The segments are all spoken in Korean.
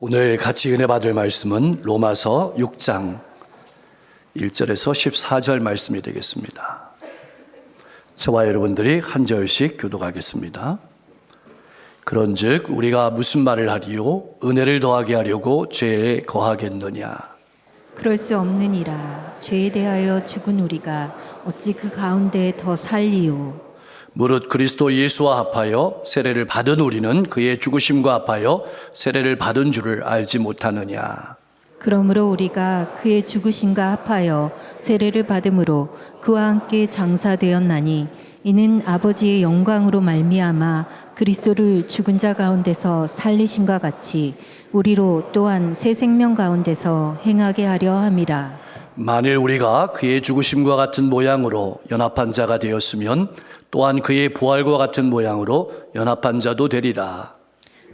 오늘 같이 은혜 받을 말씀은 로마서 6장 1절에서 14절 말씀이 되겠습니다. 저와 여러분들이 한 절씩 교독하겠습니다. 그런즉 우리가 무슨 말을 하리요? 은혜를 더하게 하려고 죄에 거하겠느냐? 그럴 수 없느니라. 죄에 대하여 죽은 우리가 어찌 그 가운데 더 살리요? 무릇 그리스도 예수와 합하여 세례를 받은 우리는 그의 죽으심과 합하여 세례를 받은 줄을 알지 못하느냐? 그러므로 우리가 그의 죽으심과 합하여 세례를 받음으로 그와 함께 장사되었나니 이는 아버지의 영광으로 말미암아 그리스도를 죽은 자 가운데서 살리심과 같이 우리로 또한 새 생명 가운데서 행하게 하려 함이라. 만일 우리가 그의 죽으심과 같은 모양으로 연합한 자가 되었으면 또한 그의 부활과 같은 모양으로 연합한 자도 되리라.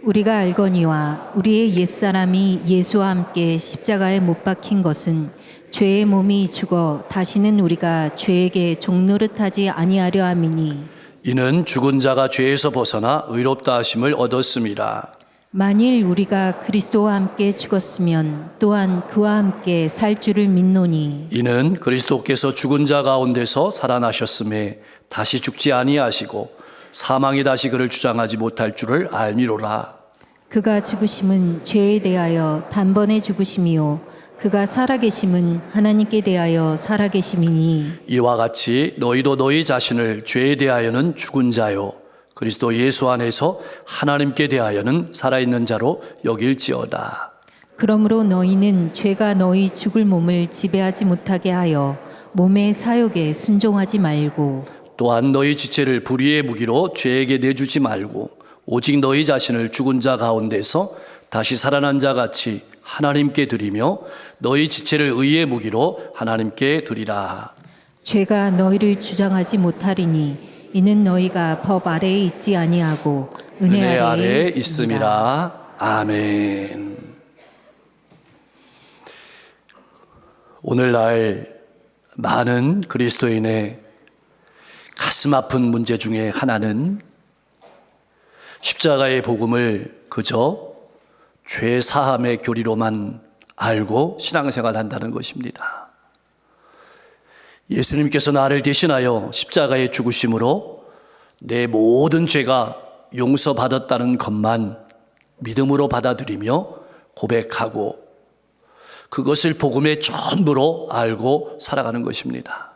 우리가 알거니와 우리의 옛사람이 예수와 함께 십자가에 못 박힌 것은 죄의 몸이 죽어 다시는 우리가 죄에게 종노릇하지 아니하려 함이니 이는 죽은 자가 죄에서 벗어나 의롭다 하심을 얻었음이라. 만일 우리가 그리스도와 함께 죽었으면 또한 그와 함께 살 줄을 믿노니 이는 그리스도께서 죽은 자 가운데서 살아나셨음에 다시 죽지 아니하시고 사망이 다시 그를 주장하지 못할 줄을 알미로라. 그가 죽으심은 죄에 대하여 단번에 죽으심이요 그가 살아계심은 하나님께 대하여 살아계심이니 이와 같이 너희도 너희 자신을 죄에 대하여는 죽은 자요 그리스도 예수 안에서 하나님께 대하여는 살아있는 자로 여길지어다. 그러므로 너희는 죄가 너희 죽을 몸을 지배하지 못하게 하여 몸의 사욕에 순종하지 말고 또한 너희 지체를 불의의 무기로 죄에게 내주지 말고 오직 너희 자신을 죽은 자 가운데서 다시 살아난 자 같이 하나님께 드리며 너희 지체를 의의 무기로 하나님께 드리라. 죄가 너희를 주장하지 못하리니 이는 너희가 법 아래에 있지 아니하고 은혜 아래에 있습니다. 있음이라. 아멘. 오늘날 많은 그리스도인의 가슴 아픈 문제 중에 하나는 십자가의 복음을 그저 죄 사함의 교리로만 알고 신앙생활 한다는 것입니다. 예수님께서 나를 대신하여 십자가에 죽으심으로 내 모든 죄가 용서받았다는 것만 믿음으로 받아들이며 고백하고 그것을 복음의 전부로 알고 살아가는 것입니다.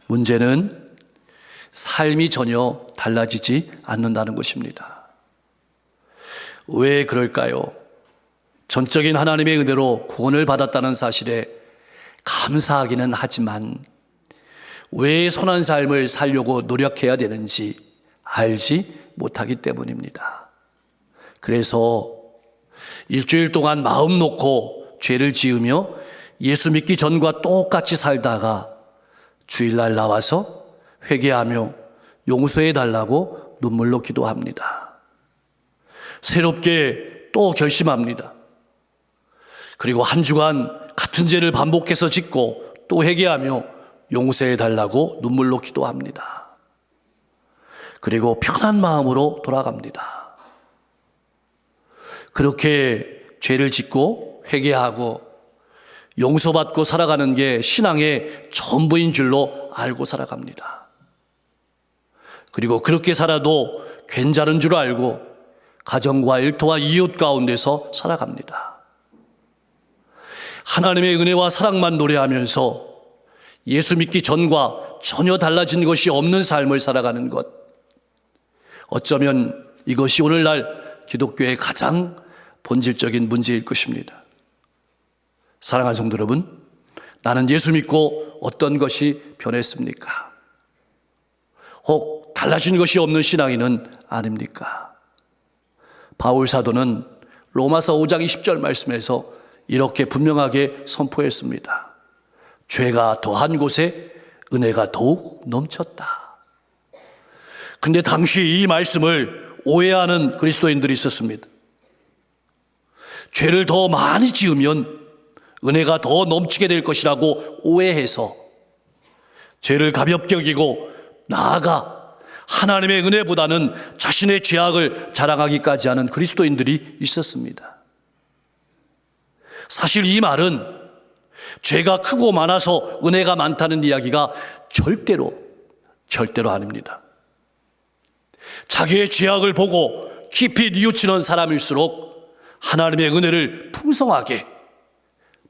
문제는 삶이 전혀 달라지지 않는다는 것입니다. 왜 그럴까요? 전적인 하나님의 은혜로 구원을 받았다는 사실에 감사하기는 하지만 왜 선한 삶을 살려고 노력해야 되는지 알지 못하기 때문입니다. 그래서 일주일 동안 마음 놓고 죄를 지으며 예수 믿기 전과 똑같이 살다가 주일날 나와서 회개하며 용서해 달라고 눈물로 기도합니다. 새롭게 또 결심합니다. 그리고 한 주간 같은 죄를 반복해서 짓고 또 회개하며 용서해 달라고 눈물로 기도합니다. 그리고 편한 마음으로 돌아갑니다. 그렇게 죄를 짓고 회개하고 용서받고 살아가는 게 신앙의 전부인 줄로 알고 살아갑니다. 그리고 그렇게 살아도 괜찮은 줄 알고 가정과 일터와 이웃 가운데서 살아갑니다. 하나님의 은혜와 사랑만 노래하면서 예수 믿기 전과 전혀 달라진 것이 없는 삶을 살아가는 것. 어쩌면 이것이 오늘날 기독교의 가장 본질적인 문제일 것입니다. 사랑하는 성도 여러분, 나는 예수 믿고 어떤 것이 변했습니까? 혹 달라진 것이 없는 신앙인은 아닙니까? 바울 사도는 로마서 5장 20절 말씀에서 이렇게 분명하게 선포했습니다. 죄가 더한 곳에 은혜가 더욱 넘쳤다. 근데 당시 이 말씀을 오해하는 그리스도인들이 있었습니다. 죄를 더 많이 지으면 은혜가 더 넘치게 될 것이라고 오해해서 죄를 가볍게 여기고 나아가 하나님의 은혜보다는 자신의 죄악을 자랑하기까지 하는 그리스도인들이 있었습니다. 사실 이 말은 죄가 크고 많아서 은혜가 많다는 이야기가 절대로 아닙니다. 자기의 죄악을 보고 깊이 뉘우치는 사람일수록 하나님의 은혜를 풍성하게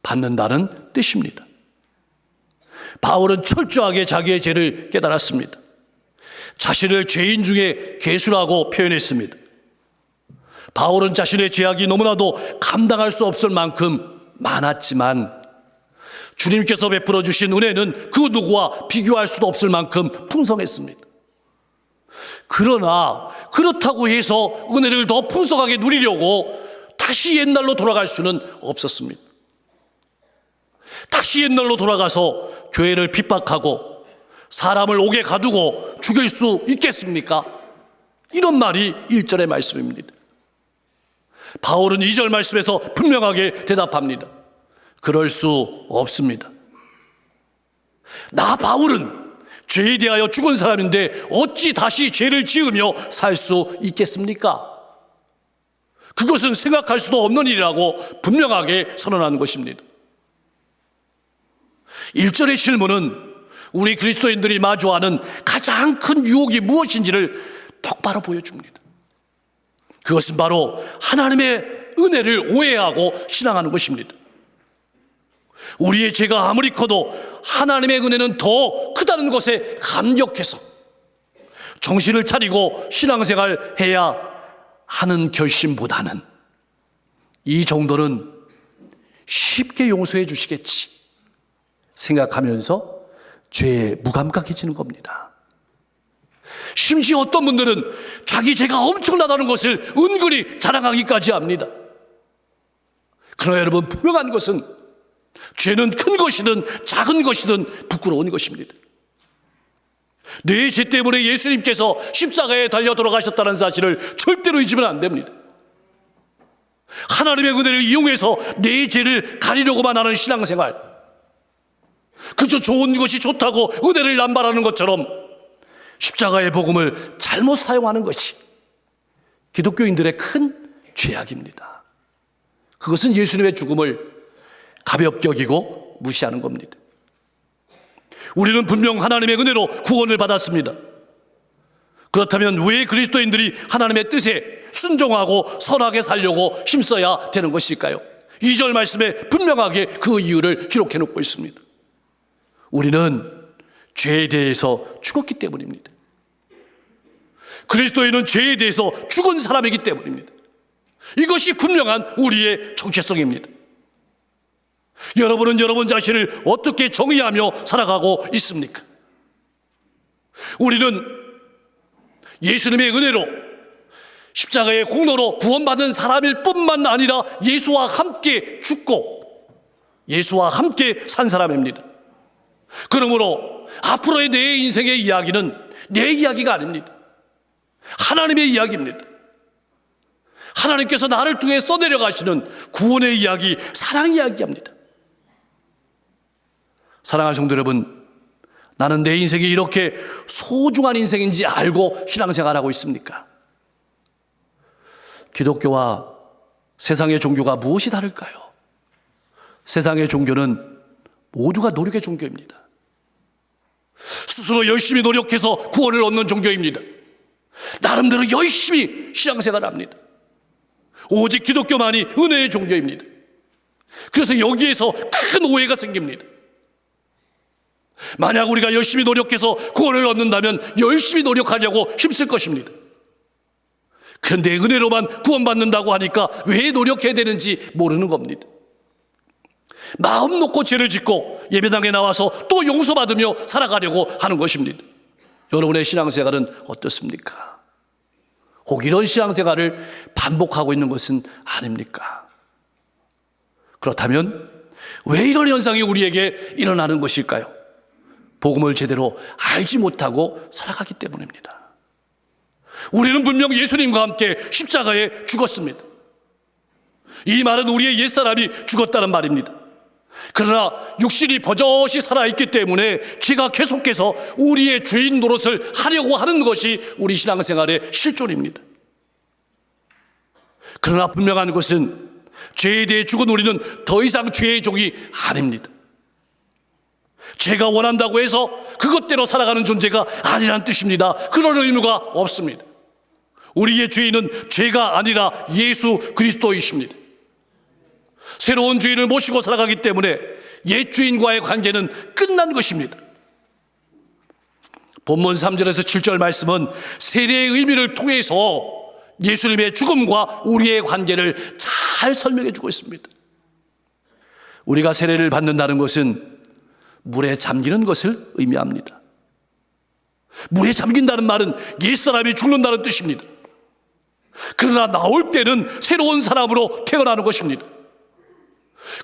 받는다는 뜻입니다. 바울은 철저하게 자기의 죄를 깨달았습니다. 자신을 죄인 중에 괴수라고 표현했습니다. 바울은 자신의 죄악이 너무나도 감당할 수 없을 만큼 많았지만 주님께서 베풀어 주신 은혜는 그 누구와 비교할 수도 없을 만큼 풍성했습니다. 그러나 그렇다고 해서 은혜를 더 풍성하게 누리려고 다시 옛날로 돌아갈 수는 없었습니다. 다시 옛날로 돌아가서 교회를 핍박하고 사람을 옥에 가두고 죽일 수 있겠습니까? 이런 말이 1절의 말씀입니다. 바울은 2절 말씀에서 분명하게 대답합니다. 그럴 수 없습니다. 나 바울은 죄에 대하여 죽은 사람인데 어찌 다시 죄를 지으며 살 수 있겠습니까? 그것은 생각할 수도 없는 일이라고 분명하게 선언하는 것입니다. 1절의 질문은 우리 그리스도인들이 마주하는 가장 큰 유혹이 무엇인지를 똑바로 보여줍니다. 그것은 바로 하나님의 은혜를 오해하고 신앙하는 것입니다. 우리의 죄가 아무리 커도 하나님의 은혜는 더 크다는 것에 감격해서 정신을 차리고 신앙생활 해야 하는 결심보다는 이 정도는 쉽게 용서해 주시겠지 생각하면서 죄에 무감각해지는 겁니다. 심지어 어떤 분들은 자기 죄가 엄청나다는 것을 은근히 자랑하기까지 합니다. 그러나 여러분, 분명한 것은 죄는 큰 것이든 작은 것이든 부끄러운 것입니다. 내 죄 때문에 예수님께서 십자가에 달려 돌아가셨다는 사실을 절대로 잊으면 안 됩니다. 하나님의 은혜를 이용해서 내 죄를 가리려고만 하는 신앙생활, 그저 좋은 것이 좋다고 은혜를 남발하는 것처럼 십자가의 복음을 잘못 사용하는 것이 기독교인들의 큰 죄악입니다. 그것은 예수님의 죽음을 가볍게 여기고 무시하는 겁니다. 우리는 분명 하나님의 은혜로 구원을 받았습니다. 그렇다면 왜 그리스도인들이 하나님의 뜻에 순종하고 선하게 살려고 힘써야 되는 것일까요? 2절 말씀에 분명하게 그 이유를 기록해 놓고 있습니다. 우리는 죄에 대해서 죽었기 때문입니다. 그리스도인은 죄에 대해서 죽은 사람이기 때문입니다. 이것이 분명한 우리의 정체성입니다. 여러분은 여러분 자신을 어떻게 정의하며 살아가고 있습니까? 우리는 예수님의 은혜로 십자가의 공로로 구원받은 사람일 뿐만 아니라 예수와 함께 죽고 예수와 함께 산 사람입니다. 그러므로 앞으로의 내 인생의 이야기는 내 이야기가 아닙니다. 하나님의 이야기입니다. 하나님께서 나를 통해 써내려 가시는 구원의 이야기, 사랑 이야기입니다. 사랑하는 성도 여러분, 나는 내 인생이 이렇게 소중한 인생인지 알고 신앙생활하고 있습니까? 기독교와 세상의 종교가 무엇이 다를까요? 세상의 종교는 모두가 노력의 종교입니다. 스스로 열심히 노력해서 구원을 얻는 종교입니다. 나름대로 열심히 신앙생활을 합니다. 오직 기독교만이 은혜의 종교입니다. 그래서 여기에서 큰 오해가 생깁니다. 만약 우리가 열심히 노력해서 구원을 얻는다면 열심히 노력하려고 힘쓸 것입니다. 그런데 은혜로만 구원받는다고 하니까 왜 노력해야 되는지 모르는 겁니다. 마음 놓고 죄를 짓고 예배당에 나와서 또 용서받으며 살아가려고 하는 것입니다. 여러분의 신앙생활은 어떻습니까? 혹 이런 신앙생활을 반복하고 있는 것은 아닙니까? 그렇다면 왜 이런 현상이 우리에게 일어나는 것일까요? 복음을 제대로 알지 못하고 살아가기 때문입니다. 우리는 분명 예수님과 함께 십자가에 죽었습니다. 이 말은 우리의 옛사람이 죽었다는 말입니다. 그러나 육신이 버젓이 살아있기 때문에 죄가 계속해서 우리의 죄인 노릇을 하려고 하는 것이 우리 신앙생활의 실존입니다. 그러나 분명한 것은 죄에 대해 죽은 우리는 더 이상 죄의 종이 아닙니다. 제가 원한다고 해서 그것대로 살아가는 존재가 아니라는 뜻입니다. 그런 의무가 없습니다. 우리의 죄인은 죄가 아니라 예수 그리스도이십니다. 새로운 주인을 모시고 살아가기 때문에 옛 주인과의 관계는 끝난 것입니다. 본문 3절에서 7절 말씀은 세례의 의미를 통해서 예수님의 죽음과 우리의 관계를 잘 설명해 주고 있습니다. 우리가 세례를 받는다는 것은 물에 잠기는 것을 의미합니다. 물에 잠긴다는 말은 옛사람이 죽는다는 뜻입니다. 그러나 나올 때는 새로운 사람으로 태어나는 것입니다.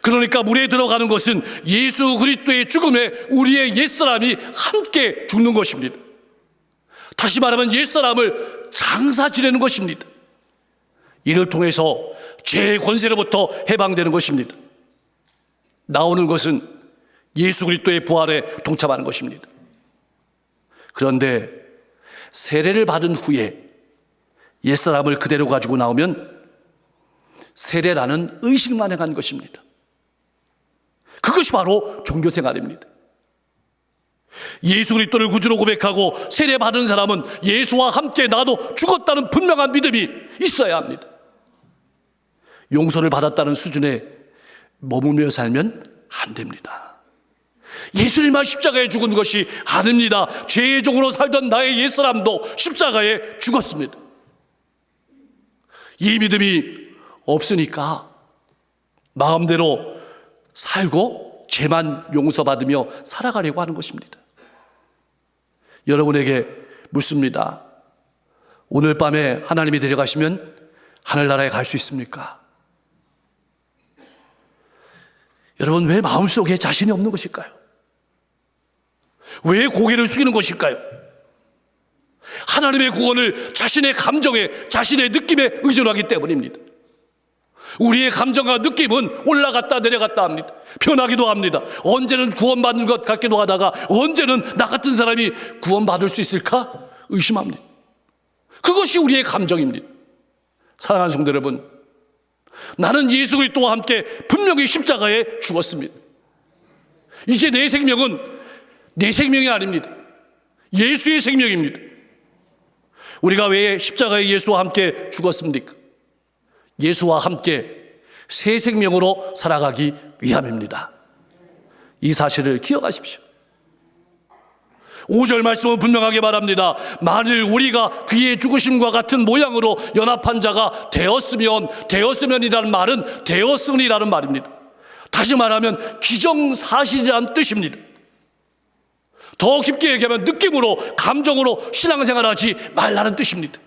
그러니까 물에 들어가는 것은 예수 그리스도의 죽음에 우리의 옛사람이 함께 죽는 것입니다. 다시 말하면 옛사람을 장사 지내는 것입니다. 이를 통해서 죄의 권세로부터 해방되는 것입니다. 나오는 것은 예수 그리스도의 부활에 동참하는 것입니다. 그런데 세례를 받은 후에 옛사람을 그대로 가지고 나오면 세례라는 의식만 행한 것입니다. 그것이 바로 종교생활입니다. 예수 그리스도를 구주로 고백하고 세례 받은 사람은 예수와 함께 나도 죽었다는 분명한 믿음이 있어야 합니다. 용서를 받았다는 수준에 머물며 살면 안 됩니다. 예수님만 십자가에 죽은 것이 아닙니다. 죄의 종으로 살던 나의 옛사람도 십자가에 죽었습니다. 이 믿음이 없으니까 마음대로 살고 죄만 용서받으며 살아가려고 하는 것입니다. 여러분에게 묻습니다. 오늘 밤에 하나님이 데려가시면 하늘나라에 갈 수 있습니까? 여러분, 왜 마음속에 자신이 없는 것일까요? 왜 고개를 숙이는 것일까요? 하나님의 구원을 자신의 감정에, 자신의 느낌에 의존하기 때문입니다. 우리의 감정과 느낌은 올라갔다 내려갔다 합니다. 변하기도 합니다. 언제는 구원받는 것 같기도 하다가 언제는 나 같은 사람이 구원받을 수 있을까 의심합니다. 그것이 우리의 감정입니다. 사랑하는 성도 여러분, 나는 예수 그리스도와 함께 분명히 십자가에 죽었습니다. 이제 내 생명은 내 생명이 아닙니다. 예수의 생명입니다. 우리가 왜 십자가에 예수와 함께 죽었습니까? 예수와 함께 새 생명으로 살아가기 위함입니다. 이 사실을 기억하십시오. 5절 말씀은 분명하게 말합니다. 만일 우리가 그의 죽으심과 같은 모양으로 연합한 자가 되었으면이라는 말은 되었으니라는 말입니다. 다시 말하면 기정사실이라는 뜻입니다. 더 깊게 얘기하면 느낌으로, 감정으로 신앙생활하지 말라는 뜻입니다.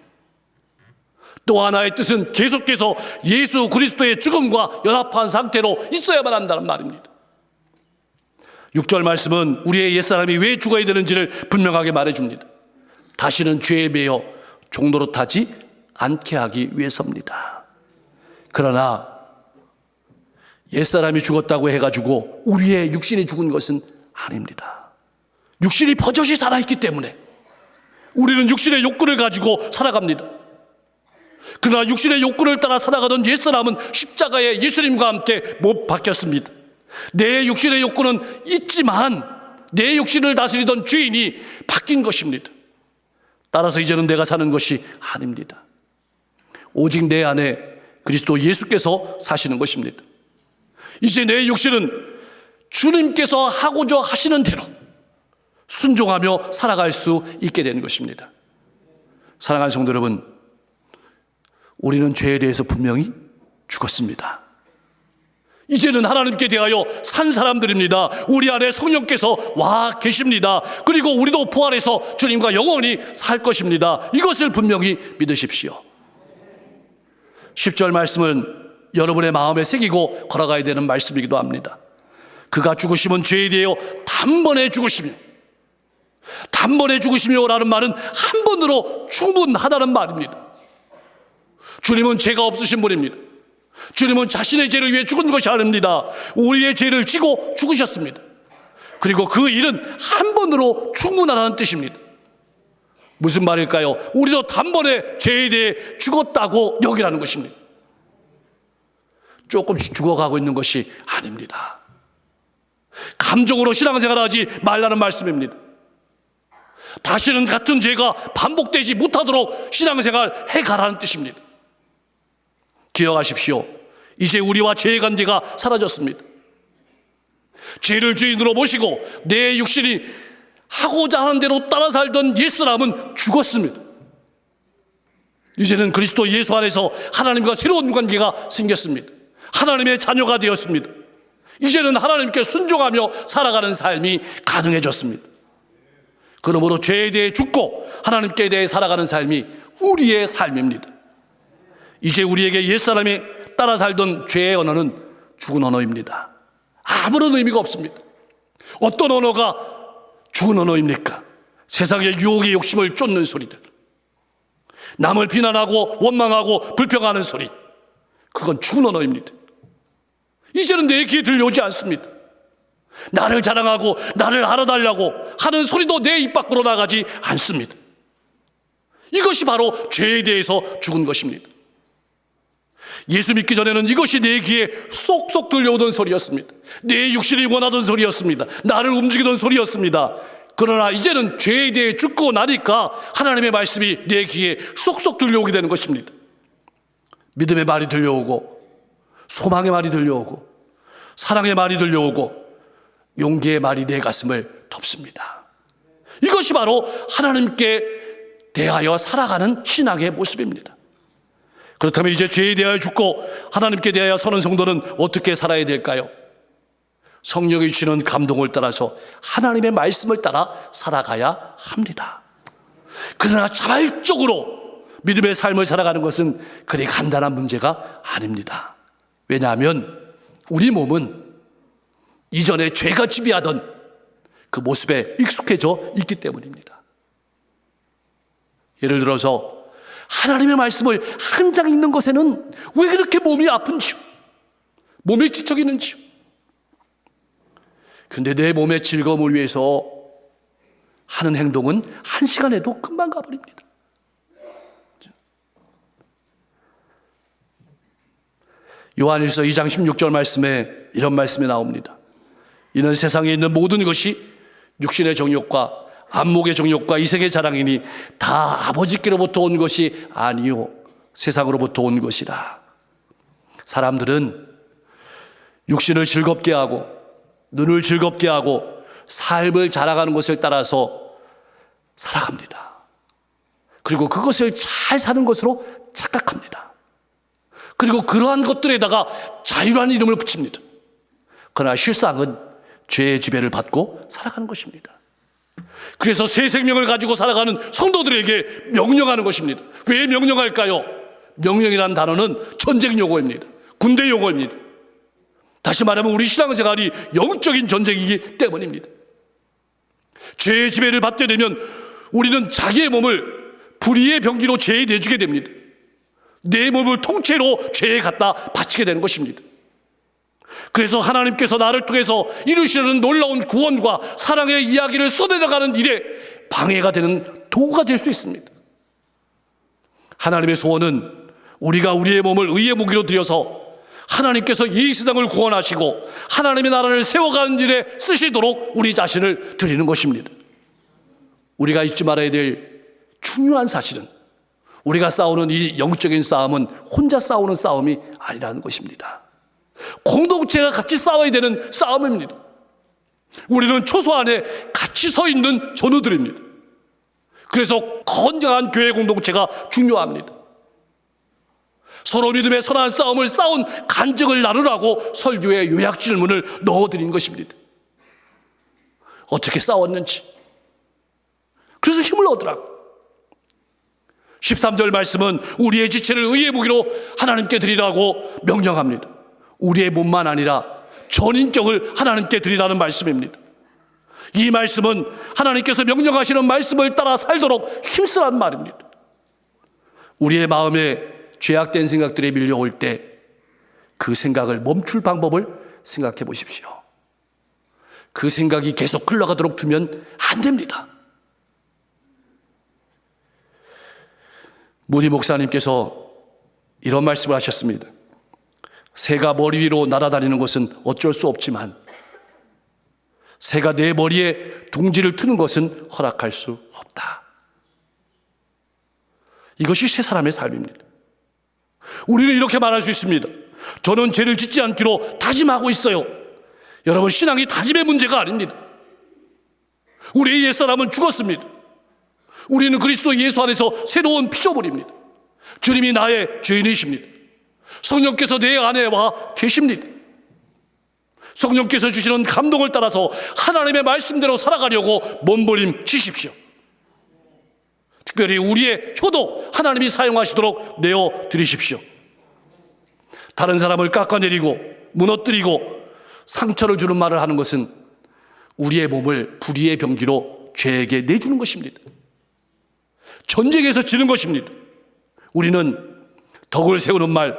또 하나의 뜻은 계속해서 예수 그리스도의 죽음과 연합한 상태로 있어야만 한다는 말입니다. 6절 말씀은 우리의 옛사람이 왜 죽어야 되는지를 분명하게 말해줍니다. 다시는 죄에 매여 종노릇하지 않게 하기 위해서입니다. 그러나 옛사람이 죽었다고 해가지고 우리의 육신이 죽은 것은 아닙니다. 육신이 버젓이 살아있기 때문에 우리는 육신의 욕구를 가지고 살아갑니다. 그러나 육신의 욕구를 따라 살아가던 옛사람은 십자가에 예수님과 함께 못 박혔습니다. 내 육신의 욕구는 있지만 내 육신을 다스리던 죄인이 바뀐 것입니다. 따라서 이제는 내가 사는 것이 아닙니다. 오직 내 안에 그리스도 예수께서 사시는 것입니다. 이제 내 육신은 주님께서 하고자 하시는 대로 순종하며 살아갈 수 있게 되는 것입니다. 사랑하는 성도 여러분, 우리는 죄에 대해서 분명히 죽었습니다. 이제는 하나님께 대하여 산 사람들입니다. 우리 안에 성령께서 와 계십니다. 그리고 우리도 부활해서 주님과 영원히 살 것입니다. 이것을 분명히 믿으십시오. 10절 말씀은 여러분의 마음에 새기고 걸어가야 되는 말씀이기도 합니다. 그가 죽으심은 죄에 대하여 단번에 죽으시며, 단번에 죽으시며라는 말은 한 번으로 충분하다는 말입니다. 주님은 죄가 없으신 분입니다. 주님은 자신의 죄를 위해 죽은 것이 아닙니다. 우리의 죄를 지고 죽으셨습니다. 그리고 그 일은 한 번으로 충분하다는 뜻입니다. 무슨 말일까요? 우리도 단번에 죄에 대해 죽었다고 여기라는 것입니다. 조금씩 죽어가고 있는 것이 아닙니다. 감정으로 신앙생활하지 말라는 말씀입니다. 다시는 같은 죄가 반복되지 못하도록 신앙생활 해가라는 뜻입니다. 기억하십시오. 이제 우리와 죄의 관계가 사라졌습니다. 죄를 주인으로 모시고 내 육신이 하고자 하는 대로 따라 살던 옛사람은 죽었습니다. 이제는 그리스도 예수 안에서 하나님과 새로운 관계가 생겼습니다. 하나님의 자녀가 되었습니다. 이제는 하나님께 순종하며 살아가는 삶이 가능해졌습니다. 그러므로 죄에 대해 죽고 하나님께 대해 살아가는 삶이 우리의 삶입니다. 이제 우리에게 옛사람이 따라 살던 죄의 언어는 죽은 언어입니다. 아무런 의미가 없습니다. 어떤 언어가 죽은 언어입니까? 세상의 유혹의 욕심을 쫓는 소리들, 남을 비난하고 원망하고 불평하는 소리, 그건 죽은 언어입니다. 이제는 내 귀에 들려오지 않습니다. 나를 자랑하고 나를 알아달라고 하는 소리도 내 입 밖으로 나가지 않습니다. 이것이 바로 죄에 대해서 죽은 것입니다. 예수 믿기 전에는 이것이 내 귀에 쏙쏙 들려오던 소리였습니다. 내 육신이 원하던 소리였습니다. 나를 움직이던 소리였습니다. 그러나 이제는 죄에 대해 죽고 나니까 하나님의 말씀이 내 귀에 쏙쏙 들려오게 되는 것입니다. 믿음의 말이 들려오고, 소망의 말이 들려오고, 사랑의 말이 들려오고, 용기의 말이 내 가슴을 덮습니다. 이것이 바로 하나님께 대하여 살아가는 신앙의 모습입니다. 그렇다면 이제 죄에 대하여 죽고 하나님께 대하여 서는 성도는 어떻게 살아야 될까요? 성령이 주시는 감동을 따라서 하나님의 말씀을 따라 살아가야 합니다. 그러나 자발적으로 믿음의 삶을 살아가는 것은 그리 간단한 문제가 아닙니다. 왜냐하면 우리 몸은 이전에 죄가 지배하던 그 모습에 익숙해져 있기 때문입니다. 예를 들어서 하나님의 말씀을 한 장 읽는 것에는 왜 그렇게 몸이 아픈지요? 몸이 뒤척이는지요? 그런데 내 몸의 즐거움을 위해서 하는 행동은 1시간에도 금방 가버립니다. 요한일서 2장 16절 말씀에 이런 말씀이 나옵니다. 이는 세상에 있는 모든 것이 육신의 정욕과 안목의 정욕과 이생의 자랑이니 다 아버지께로부터 온 것이 아니요 세상으로부터 온 것이라. 사람들은 육신을 즐겁게 하고 눈을 즐겁게 하고 삶을 자랑하는 것을 따라서 살아갑니다. 그리고 그것을 잘 사는 것으로 착각합니다. 그리고 그러한 것들에다가 자유라는 이름을 붙입니다. 그러나 실상은 죄의 지배를 받고 살아가는 것입니다. 그래서 새 생명을 가지고 살아가는 성도들에게 명령하는 것입니다. 왜 명령할까요? 명령이라는 단어는 전쟁 용어입니다. 군대 용어입니다. 다시 말하면 우리 신앙생활이 영적인 전쟁이기 때문입니다. 죄의 지배를 받게 되면 우리는 자기의 몸을 불의의 병기로 죄에 내주게 됩니다. 내 몸을 통째로 죄에 갖다 바치게 되는 것입니다. 그래서 하나님께서 나를 통해서 이루시는 놀라운 구원과 사랑의 이야기를 쏟아내가는 일에 방해가 되는 도구가 될 수 있습니다. 하나님의 소원은 우리가 우리의 몸을 의의 무기로 들여서 하나님께서 이 세상을 구원하시고 하나님의 나라를 세워가는 일에 쓰시도록 우리 자신을 드리는 것입니다. 우리가 잊지 말아야 될 중요한 사실은 우리가 싸우는 이 영적인 싸움은 혼자 싸우는 싸움이 아니라는 것입니다. 공동체가 같이 싸워야 되는 싸움입니다. 우리는 초소 안에 같이 서 있는 전우들입니다. 그래서 건강한 교회 공동체가 중요합니다. 서로 믿음의 선한 싸움을 싸운 간증을 나누라고 설교에 요약 질문을 넣어드린 것입니다. 어떻게 싸웠는지. 그래서 힘을 얻으라고. 13절 말씀은 우리의 지체를 의의 무기로 하나님께 드리라고 명령합니다. 우리의 몸만 아니라 전 인격을 하나님께 드리라는 말씀입니다. 이 말씀은 하나님께서 명령하시는 말씀을 따라 살도록 힘쓰라는 말입니다. 우리의 마음에 죄악된 생각들이 밀려올 때 그 생각을 멈출 방법을 생각해 보십시오. 그 생각이 계속 흘러가도록 두면 안 됩니다. 무디 목사님께서 이런 말씀을 하셨습니다. 새가 머리 위로 날아다니는 것은 어쩔 수 없지만 새가 내 머리에 둥지를 트는 것은 허락할 수 없다. 이것이 새 사람의 삶입니다. 우리는 이렇게 말할 수 있습니다. 저는 죄를 짓지 않기로 다짐하고 있어요. 여러분, 신앙이 다짐의 문제가 아닙니다. 우리의 옛사람은 죽었습니다. 우리는 그리스도 예수 안에서 새로운 피조물입니다. 주님이 나의 죄인이십니다. 성령께서 내 안에와 계십니다. 성령께서 주시는 감동을 따라서 하나님의 말씀대로 살아가려고 몸부림치십시오. 특별히 우리의 혀도 하나님이 사용하시도록 내어드리십시오. 다른 사람을 깎아내리고 무너뜨리고 상처를 주는 말을 하는 것은 우리의 몸을 불의의 병기로 죄에게 내주는 것입니다. 전쟁에서 지는 것입니다. 우리는 덕을 세우는 말,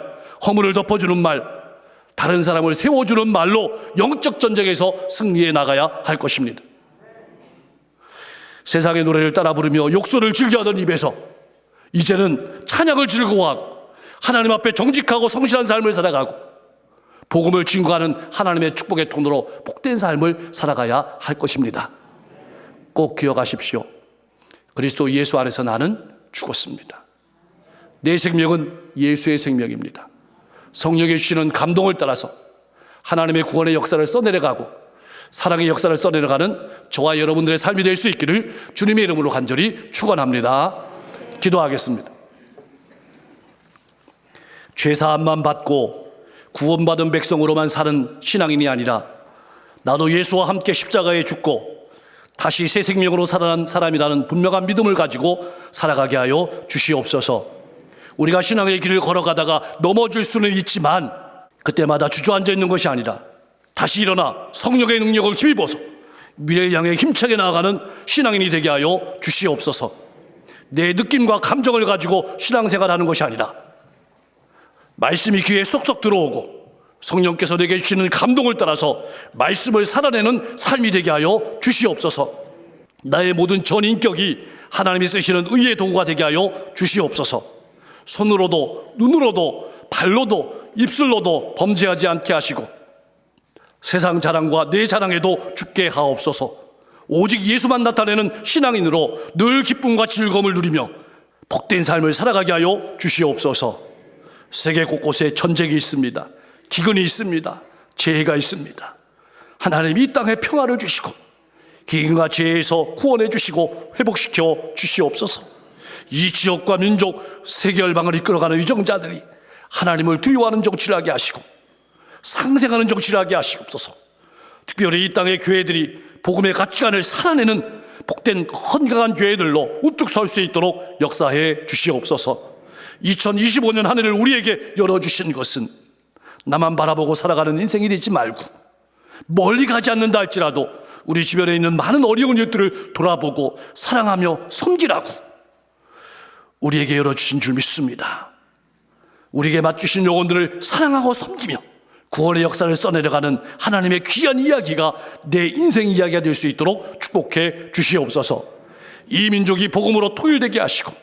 허물을 덮어주는 말, 다른 사람을 세워주는 말로 영적 전쟁에서 승리해 나가야 할 것입니다. 세상의 노래를 따라 부르며 욕설을 즐겨하던 입에서 이제는 찬양을 즐거워하고 하나님 앞에 정직하고 성실한 삶을 살아가고 복음을 증거하는 하나님의 축복의 통로로 복된 삶을 살아가야 할 것입니다. 꼭 기억하십시오. 그리스도 예수 안에서 나는 죽었습니다. 내 생명은 예수의 생명입니다. 성령이 주시는 감동을 따라서 하나님의 구원의 역사를 써내려가고 사랑의 역사를 써내려가는 저와 여러분들의 삶이 될 수 있기를 주님의 이름으로 간절히 축원합니다. 기도하겠습니다. 죄사함만 받고 구원받은 백성으로만 사는 신앙인이 아니라 나도 예수와 함께 십자가에 죽고 다시 새 생명으로 살아난 사람이라는 분명한 믿음을 가지고 살아가게 하여 주시옵소서. 우리가 신앙의 길을 걸어가다가 넘어질 수는 있지만 그때마다 주저앉아 있는 것이 아니라 다시 일어나 성령의 능력을 힘입어서 미래를 향해 힘차게 나아가는 신앙인이 되게 하여 주시옵소서. 내 느낌과 감정을 가지고 신앙생활하는 것이 아니라 말씀이 귀에 쏙쏙 들어오고 성령께서 내게 주시는 감동을 따라서 말씀을 살아내는 삶이 되게 하여 주시옵소서. 나의 모든 전인격이 하나님이 쓰시는 의의 도구가 되게 하여 주시옵소서. 손으로도 눈으로도 발로도 입술로도 범죄하지 않게 하시고 세상 자랑과 내 자랑에도 죽게 하옵소서. 오직 예수만 나타내는 신앙인으로 늘 기쁨과 즐거움을 누리며 복된 삶을 살아가게 하여 주시옵소서. 세계 곳곳에 전쟁이 있습니다. 기근이 있습니다. 재해가 있습니다. 하나님이 이 땅에 평화를 주시고 기근과 재해에서 구원해 주시고 회복시켜 주시옵소서. 이 지역과 민족, 세계 열방을 이끌어가는 위정자들이 하나님을 두려워하는 정치를 하게 하시고 상생하는 정치를 하게 하시옵소서. 특별히 이 땅의 교회들이 복음의 가치관을 살아내는 복된 건강한 교회들로 우뚝 설 수 있도록 역사해 주시옵소서. 2025년 한 해를 우리에게 열어주신 것은 나만 바라보고 살아가는 인생이 되지 말고 멀리 가지 않는다 할지라도 우리 주변에 있는 많은 어려운 일들을 돌아보고 사랑하며 섬기라고 우리에게 열어주신 줄 믿습니다. 우리에게 맡기신 영혼들을 사랑하고 섬기며 구원의 역사를 써내려가는 하나님의 귀한 이야기가 내 인생 이야기가 될 수 있도록 축복해 주시옵소서. 이 민족이 복음으로 통일되게 하시고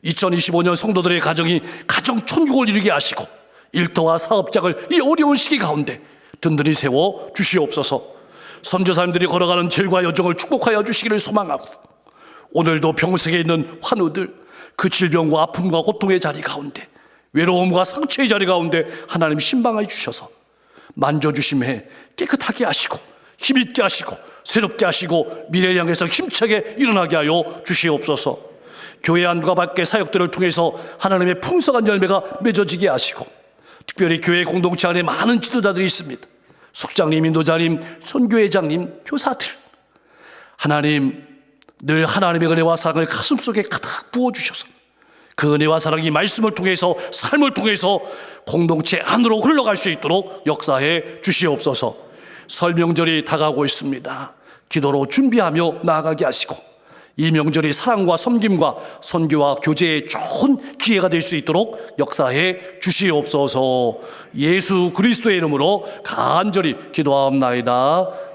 2025년 성도들의 가정이 가정 천국을 이루게 하시고 일터와 사업장을 이 어려운 시기 가운데 든든히 세워 주시옵소서. 선교사님들이 걸어가는 길과 여정을 축복하여 주시기를 소망하고 오늘도 병석에 있는 환우들 그 질병과 아픔과 고통의 자리 가운데 외로움과 상처의 자리 가운데 하나님 신방하여 주셔서 만져주심에 깨끗하게 하시고 힘있게 하시고 새롭게 하시고 미래를 향해서 힘차게 일어나게 하여 주시옵소서. 교회 안과 밖의 사역들을 통해서 하나님의 풍성한 열매가 맺어지게 하시고 특별히 교회 공동체 안에 많은 지도자들이 있습니다. 숙장님, 인도자님, 선교회장님, 교사들 하나님 늘 하나님의 은혜와 사랑을 가슴속에 가득 부어주셔서 그 은혜와 사랑이 말씀을 통해서 삶을 통해서 공동체 안으로 흘러갈 수 있도록 역사해 주시옵소서. 설 명절이 다가오고 있습니다. 기도로 준비하며 나아가게 하시고 이 명절이 사랑과 섬김과 선교와 교제의 좋은 기회가 될 수 있도록 역사해 주시옵소서. 예수 그리스도의 이름으로 간절히 기도하옵나이다.